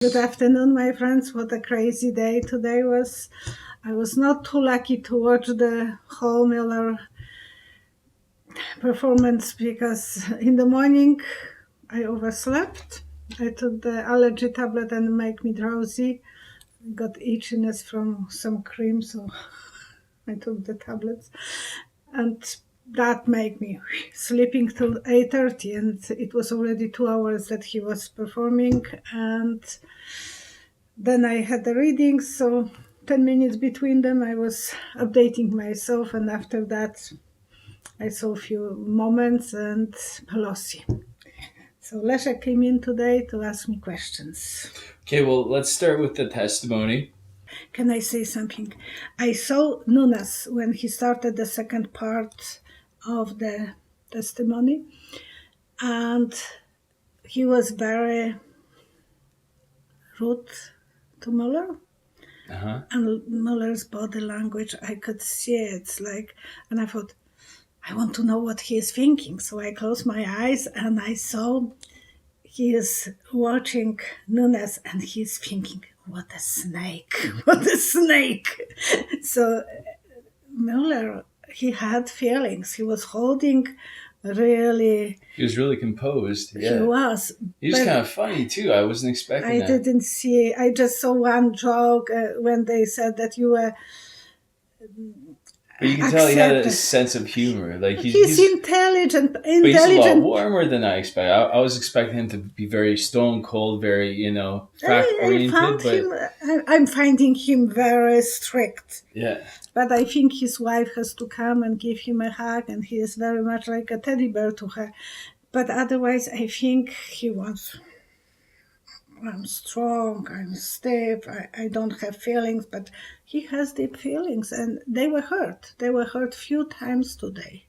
Good afternoon, my friends. What a crazy day today was. I was not too lucky to watch the whole Miller performance because in the morning I overslept. I took the allergy tablet and it made me drowsy. I got itchiness from some cream, so I took the tablets. And that made me sleeping till 8:30, and it was already 2 hours that he was performing. And then I had the readings, so 10 minutes between them, I was updating myself, and after that, I saw a few moments and Pelosi. So Leszek came in today to ask me questions. Okay, well, let's start with the testimony. Can I say something? I saw Nunes when he started the second part of the testimony, and he was very rude to Mueller. Uh-huh. And Muller's body language, I could see it. It's like, and I thought, I want to know what he is thinking. So I closed my eyes and I saw he is watching Nunes and he's thinking, what a snake, what a snake. So Mueller, he had feelings. He was holding really. He was really composed. Yeah. He was. He was kind of funny too. I wasn't expecting I that. didn't see. I just saw one joke when they said that you were. But you can tell he had a sense of humor. Like he's intelligent. But he's a lot warmer than I expected. I was expecting him to be very stone cold, very fact oriented. I'm finding him very strict. Yeah. But I think his wife has to come and give him a hug, and he is very much like a teddy bear to her. But otherwise, I think he was. I'm strong, I'm stiff, I don't have feelings, but he has deep feelings, and they were hurt. They were hurt few times today.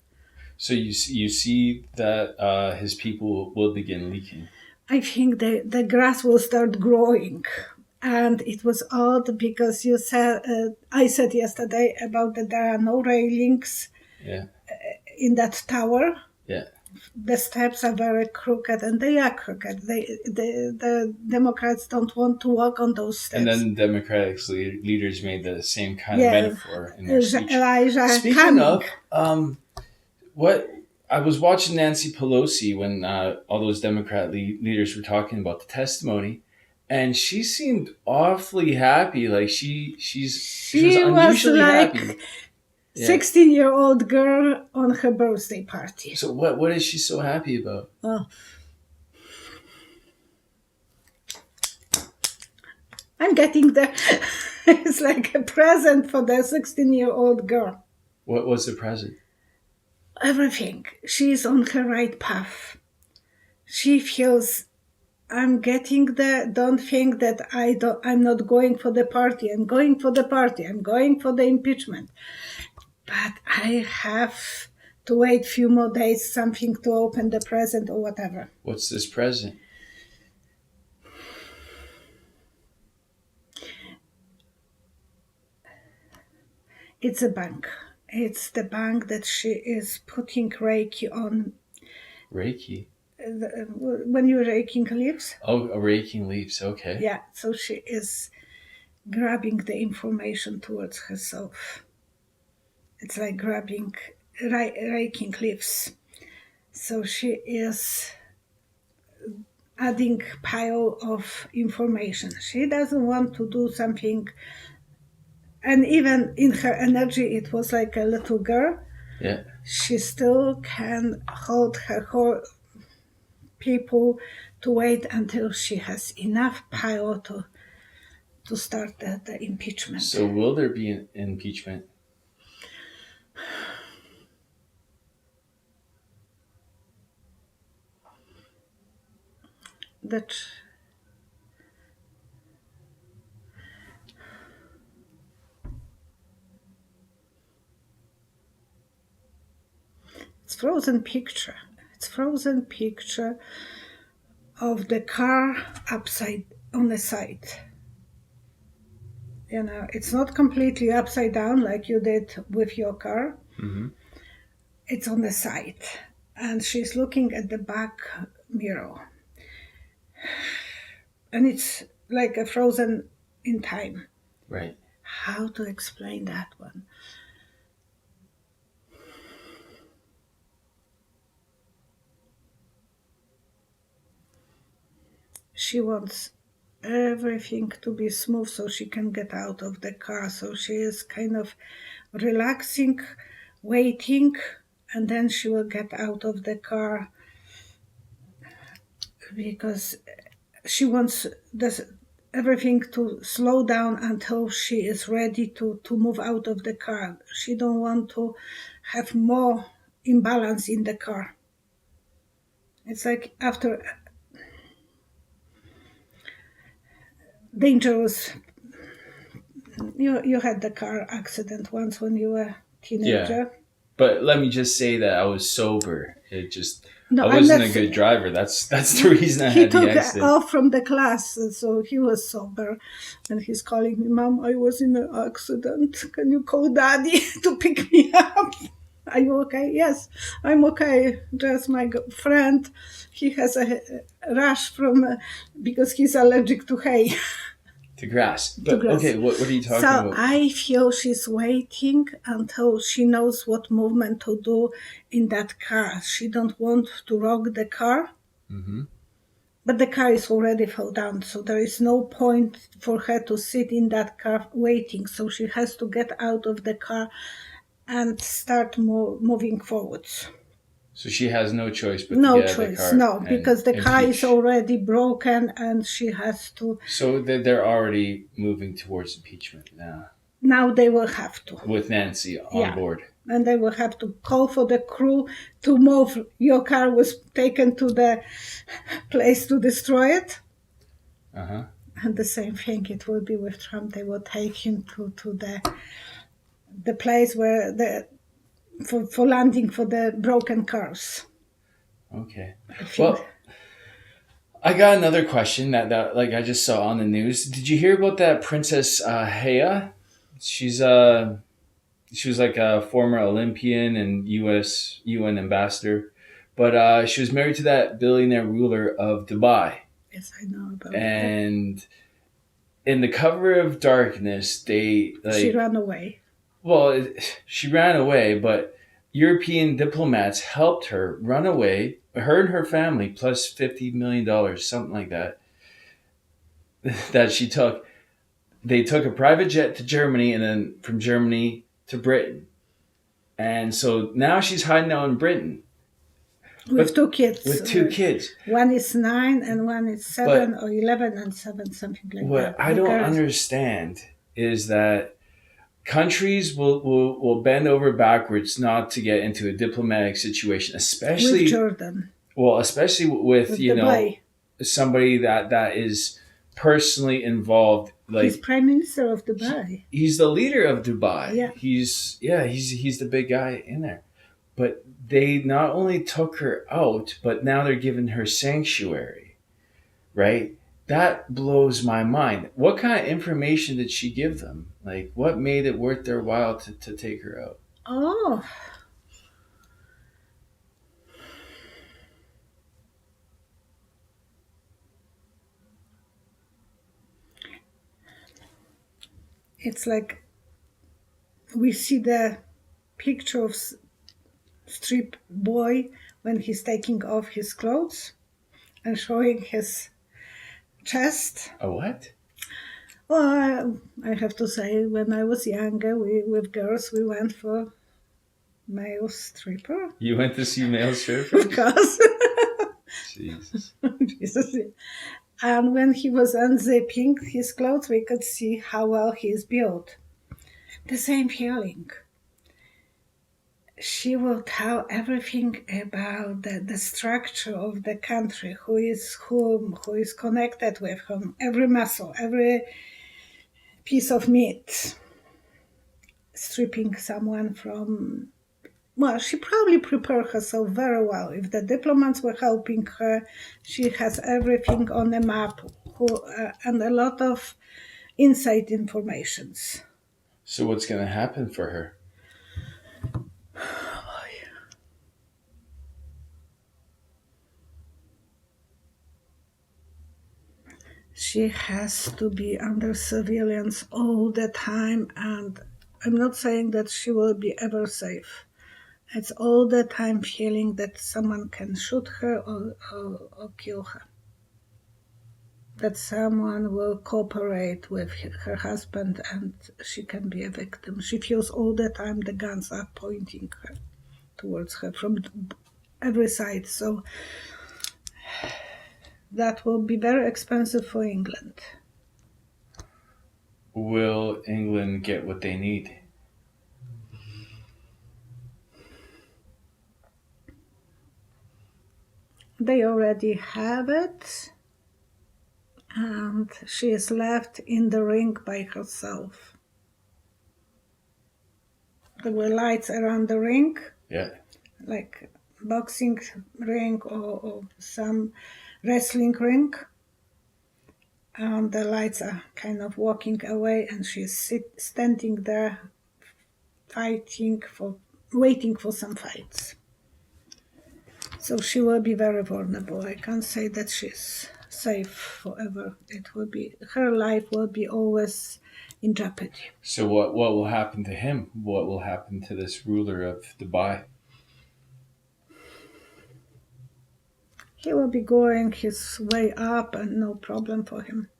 So you see that his people will begin leaking. I think the grass will start growing. And it was odd because you said, I said yesterday about that there are no railings in that tower. Yeah. The steps are very crooked, and they are crooked. The Democrats don't want to walk on those steps. And then Democratic leaders made the same kind of metaphor in their speech. Elijah Speaking of, what I was watching Nancy Pelosi when all those Democrat leaders were talking about the testimony, and she seemed awfully happy. Like she was unusually happy. 16-year-old girl on her birthday party. So what is she so happy about? Oh. I'm getting there. It's like a present for the 16-year-old girl. What was the present? Everything. She's on her right path. She feels, I'm getting there. Don't think that I'm not going for the party. I'm going for the party. I'm going for the impeachment. But I have to wait a few more days, something to open the present or whatever. What's this present? It's a bank. It's the bank that she is putting Reiki on. Reiki? When you're raking leaves. Oh, raking leaves, okay. Yeah, so she is grabbing the information towards herself. It's like grabbing, raking leaves. So she is adding pile of information. She doesn't want to do something, and even in her energy, it was like a little girl. Yeah. She still can hold her whole people to wait until she has enough power to start the impeachment. So will there be an impeachment? That it's frozen picture. It's frozen picture of the car upside on the side. You know, it's not completely upside down like you did with your car. Mm-hmm. It's on the side, and she's looking at the back mirror. And it's like a frozen in time. Right. How to explain that one? She wants everything to be smooth so she can get out of the car. So she is kind of relaxing, waiting, and then she will get out of the car because she wants this everything to slow down until she is ready to move out of the car. She don't want to have more imbalance in the car. It's like after dangerous. You had the car accident once when you were a teenager. But let me just say that I was sober. It just No, I I'm wasn't not a good driver. That's the reason I he had the took accident. off from the class, so he was sober, and he's calling me, "Mom, I was in an accident. Can you call Daddy to pick me up? Are you okay?" "Yes, I'm okay. Just my friend, he has a rash from because he's allergic to hay." To grass. But grass. okay, what are you talking So about? I feel she's waiting until she knows what movement to do in that car. She don't want to rock the car. Mm-hmm. But the car is already fell down, so there is no point for her to sit in that car waiting. So she has to get out of the car and start moving forwards. So she has no choice but No to get out of the choice, car. no, because the and car is teach. already broken and she has to. So they're already moving towards impeachment now Now they will have to. with Nancy on Yeah. board. And they will have to call for the crew to move. Your car was taken to the place to destroy it. Uh-huh. And the same thing it will be with Trump. They will take him to the place where for landing for the broken cars. Okay. I think. Well, I got another question that like I just saw on the news. Did you hear about that Princess Haya? She was like a former Olympian and U.S. UN ambassador, but she was married to that billionaire ruler of Dubai. Yes, I know about that. And in the cover of darkness, they She ran away. Well, she ran away, but European diplomats helped her run away. Her and her family, plus $50 million, something like that, that she took. They took a private jet to Germany, and then from Germany to Britain. And so now she's hiding out in Britain With 2 kids. with 2 kids. One is 9 and one is 7 or 11 and 7, something like What that. I don't understand is that countries will bend over backwards not to get into a diplomatic situation, especially with Jordan. Well, especially with Dubai. Somebody that is personally involved. Like He's Prime Minister of Dubai. He's the leader of Dubai. Yeah. He's the big guy in there. But they not only took her out, but now they're giving her sanctuary, right? That blows my mind. What kind of information did she give them? Like, what made it worth their while to take her out? Oh. It's like we see the picture of strip boy when he's taking off his clothes and showing his chest. A what? Well, I have to say, when I was younger, with girls, we went for male stripper. You went to see male strippers? Of course. Jesus. Jesus. And when he was unzipping his clothes, we could see how well he is built. The same feeling. She will tell everything about the structure of the country, who is whom, who is connected with whom, every muscle, every piece of meat. Stripping someone from... Well, she probably prepared herself very well. If the diplomats were helping her, she has everything on a map and a lot of inside informations. So what's going to happen for her? she has to be under surveillance all the time, and I'm not saying that she will be ever safe. It's all the time feeling that someone can shoot her or kill her. That someone will cooperate with her husband and she can be a victim. She feels all the time the guns are pointing her towards her from every side. So that will be very expensive for England. Will England get what they need? They already have it, and she is left in the ring by herself. There were lights around the ring, Yeah. like boxing ring or some wrestling ring. And the lights are kind of walking away, and she's standing there waiting for some fights. So she will be very vulnerable. I can't say that she's safe forever. Her life will be always in jeopardy. So what will happen to him? What will happen to this ruler of Dubai? He will be going his way up and no problem for him.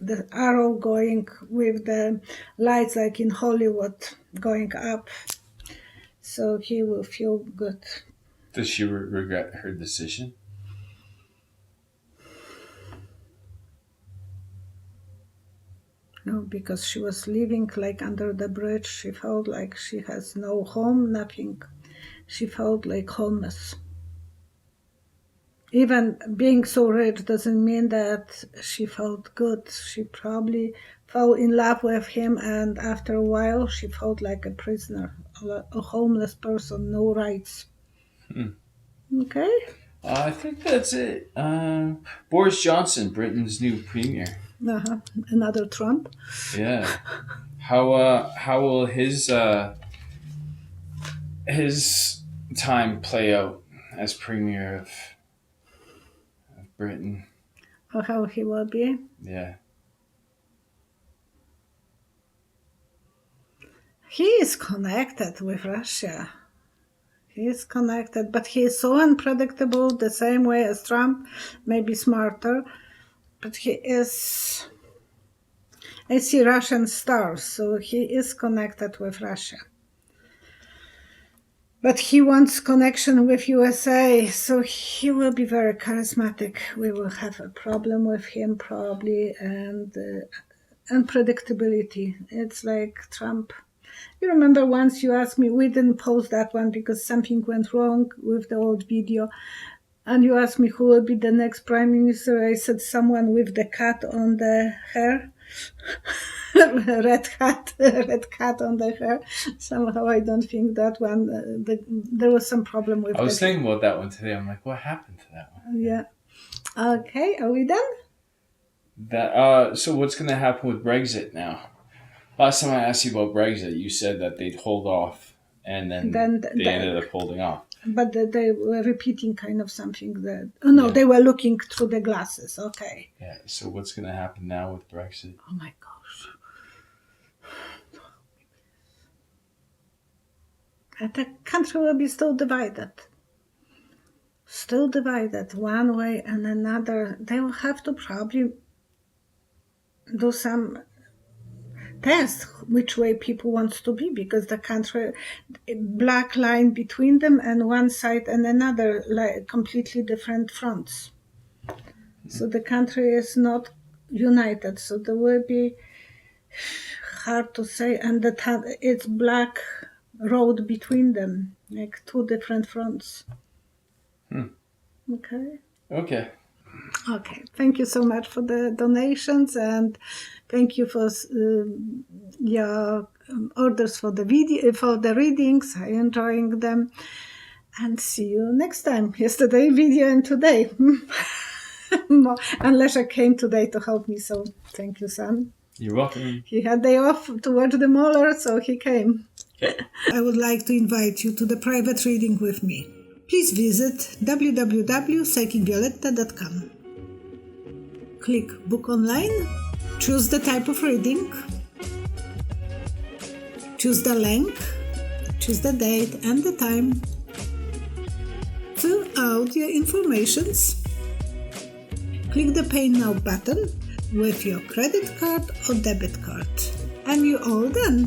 The arrow going with the lights like in Hollywood going up. So he will feel good. Does she regret her decision? No, because she was living like under the bridge. She felt like she has no home, nothing. She felt like homeless. Even being so rich doesn't mean that she felt good. She probably fell in love with him, and after a while she felt like a prisoner, a homeless person, no rights. Okay? I think that's it. Boris Johnson, Britain's new premier. Another Trump. Yeah. How will his time play out as premier of Britain? Or how he will be? Yeah. He is connected with Russia. He is connected, but he is so unpredictable, the same way as Trump, maybe smarter. But he is... I see Russian stars, so he is connected with Russia. But he wants connection with USA, so he will be very charismatic. We will have a problem with him probably, and unpredictability. It's like Trump. You remember once you asked me, we didn't post that one because something went wrong with the old video, and you asked me who will be the next prime minister. I said someone with the cat on the hair. red cat on the hair. Somehow I don't think that one, there was some problem with it. I was thinking about that one today. I'm like, what happened to that one? Yeah. Okay, are we done? So what's going to happen with Brexit now? Last time I asked you about Brexit, you said that they'd hold off, and then they ended up holding off. But they were repeating kind of something that... They were looking through the glasses. Okay. Yeah, so what's going to happen now with Brexit? Oh my gosh. And the country will be still divided. Still divided one way and another. They will have to probably do some test which way people want to be, because the country, black line between them, and one side and another, like completely different fronts. So the country is not united. So there will be, hard to say, and it's black road between them, like two different fronts. Okay. Thank you so much for the donations, and thank you for your orders for the video, for the readings. I'm enjoying them, and see you next time. Yesterday video and today. And Leszek came today to help me, so thank you, son. You're welcome. He had day off to watch the Mauler, so he came. I would like to invite you to the private reading with me. Please visit www.psychicvioletta.com. click Book Online, choose the type of reading, choose the length, choose the date and the time, fill out your informations, click the Pay Now button with your credit card or debit card, and you're all done.